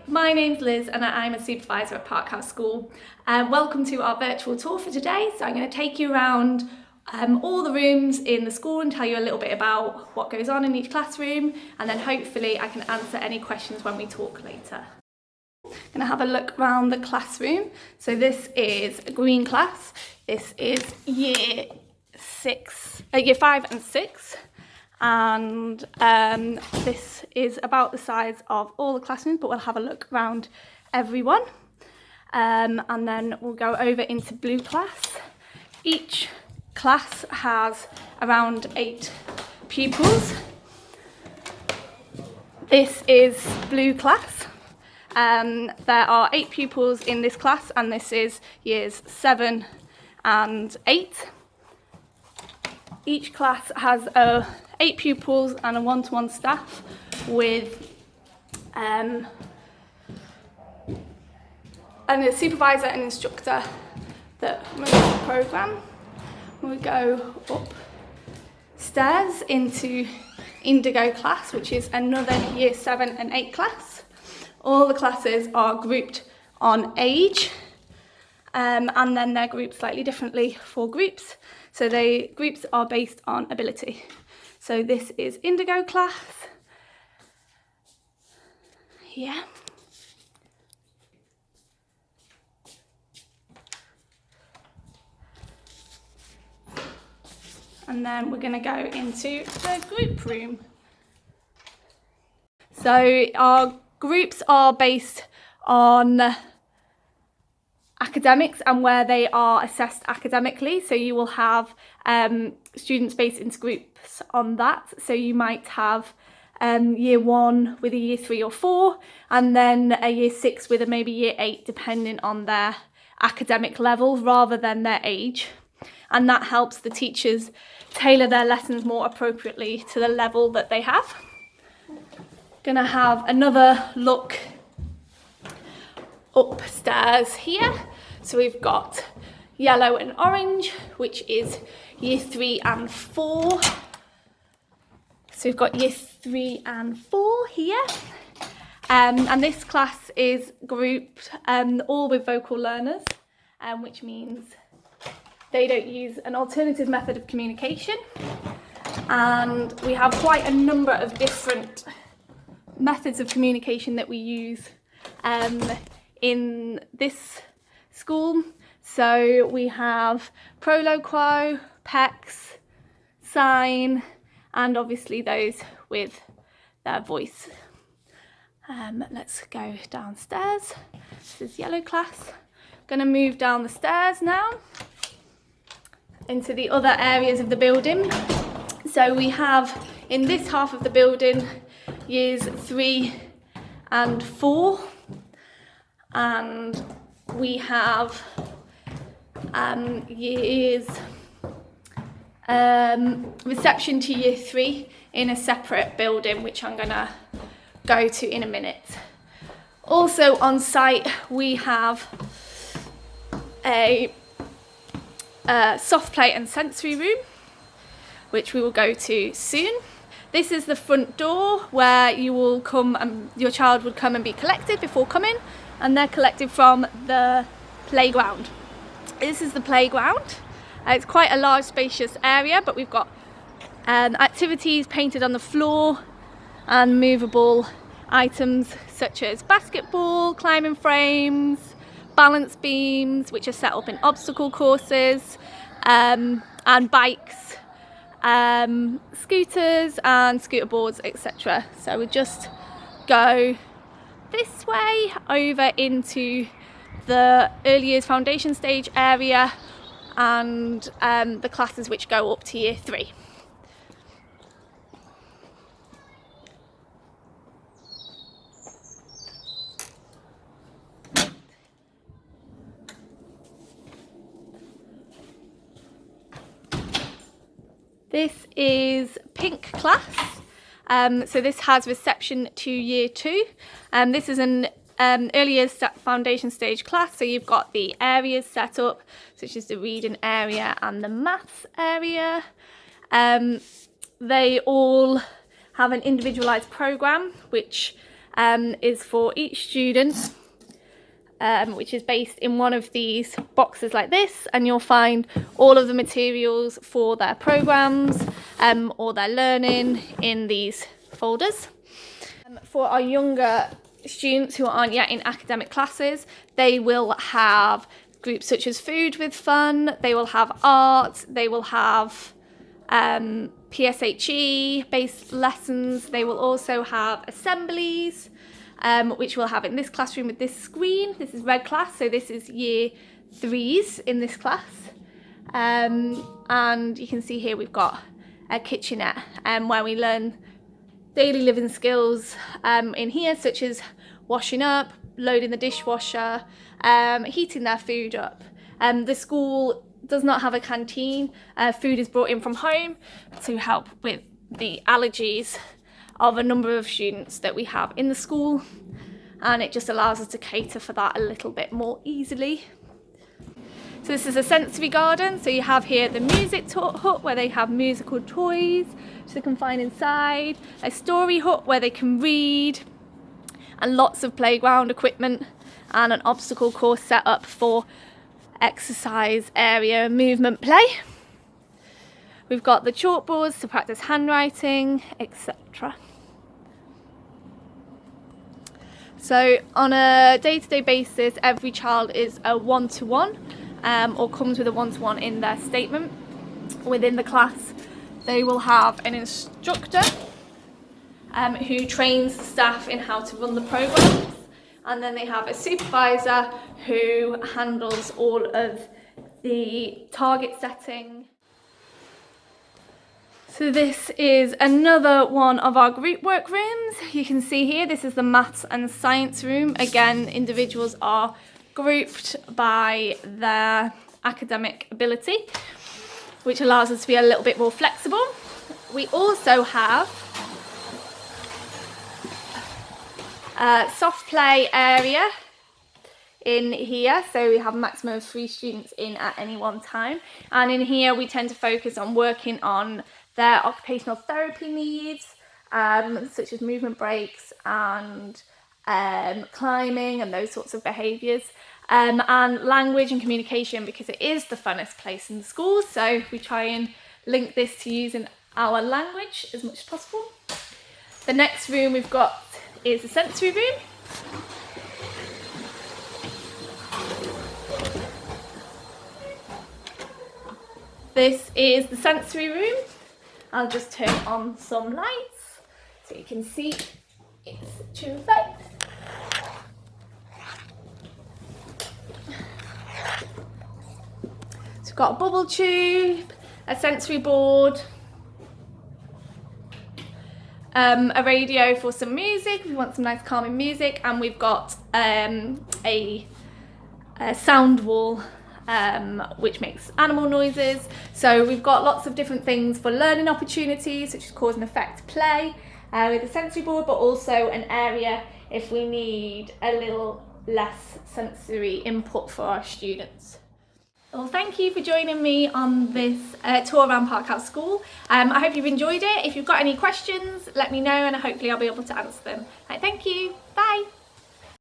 my name's Liz and I'm a supervisor at Parkhouse School. Welcome to our virtual tour for today. So I'm going to take you around all the rooms in the school and tell you a little bit about what goes on in each classroom, and then hopefully I can answer any questions when we talk later. I'm going to have a look around the classroom. So this is a green class. This is year 5 and 6. And this is about the size of all the classrooms, but we'll have a look around everyone. And then we'll go over into blue class. Each class has around 8 pupils. This is blue class. There are 8 pupils in this class, and this is years 7 and 8. Each class has 8 pupils and a one-to-one staff with and a supervisor and instructor that runs the programme. We go upstairs into Indigo class, which is another year 7 and 8 class. All the classes are grouped on age, and then they're grouped slightly differently for groups. So groups are based on ability. So this is Indigo class. Yeah. And then we're going to go into the group room. So our groups are based on academics and where they are assessed academically. So you will have students based into groups on that. So you might have year 1 with a year 3 or 4, and then a year 6 with a maybe year 8, depending on their academic level rather than their age. And that helps the teachers tailor their lessons more appropriately to the level that they have. Gonna have another look upstairs here. So we've got yellow and orange, which is year 3 and 4. So we've got year 3 and 4 here. And this class is grouped all with vocal learners, which means they don't use an alternative method of communication. And we have quite a number of different methods of communication that we use in this school. So we have Proloquo, PECS, sign, and obviously those with their voice. Let's go downstairs. This is yellow class. Going to move down the stairs now into the other areas of the building. So we have in this half of the building years 3 and 4, and we have years reception to year 3 in a separate building, which I'm gonna go to in a minute. Also on site we have a soft play and sensory room, which we will go to soon. This is the front door where you will come and your child would come and be collected before coming, and they're collected from the playground. This is the playground. It's quite a large spacious area, but we've got activities painted on the floor and movable items such as basketball, climbing frames, balance beams, which are set up in obstacle courses, and bikes, scooters and scooter boards, etc. So we just go this way over into the early years foundation stage area and the classes which go up to year 3. This is pink class. So this has reception to year 2. This is an early years foundation stage class. So you've got the areas set up, such as the reading area and the maths area. They all have an individualised programme, which is for each student, which is based in one of these boxes like this, and you'll find all of the materials for their programs or their learning in these folders. For our younger students who aren't yet in academic classes, they will have groups such as Food with Fun, they will have art, they will have PSHE based lessons, they will also have assemblies, which we'll have in this classroom with this screen. This is Red Class, so this is year 3s in this class. And you can see here we've got a kitchenette where we learn daily living skills in here, such as washing up, loading the dishwasher, heating their food up. The school does not have a canteen. Food is brought in from home to help with the allergies of a number of students that we have in the school, and it just allows us to cater for that a little bit more easily. So this is a sensory garden. So you have here the music hut where they have musical toys so they can find inside, a story hut where they can read, and lots of playground equipment, and an obstacle course set up for exercise area movement play. We've got the chalkboards to practice handwriting, etc. So on a day-to-day basis, every child is a one-to-one or comes with a one-to-one in their statement. Within the class, they will have an instructor who trains the staff in how to run the programs, and then they have a supervisor who handles all of the target setting. So this is another one of our group work rooms. You can see here, this is the maths and science room. Again, individuals are grouped by their academic ability, which allows us to be a little bit more flexible. We also have a soft play area in here, so we have a maximum of 3 students in at any one time, and in here we tend to focus on working on their occupational therapy needs, such as movement breaks and climbing and those sorts of behaviours, and language and communication, because it is the funnest place in the school, so we try and link this to using our language as much as possible. The next room we've got is the sensory room. This is the sensory room. I'll just turn on some lights so you can see its true effect. So we've got a bubble tube, a sensory board, a radio for some music if you want some nice calming music, and we've got a sound wall which makes animal noises. So we've got lots of different things for learning opportunities, such as cause and effect play with a sensory board, but also an area if we need a little less sensory input for our students. Well, thank you for joining me on this tour around Parkhouse School. I hope you've enjoyed it. If you've got any questions, let me know and hopefully I'll be able to answer them. Right, thank you. Bye.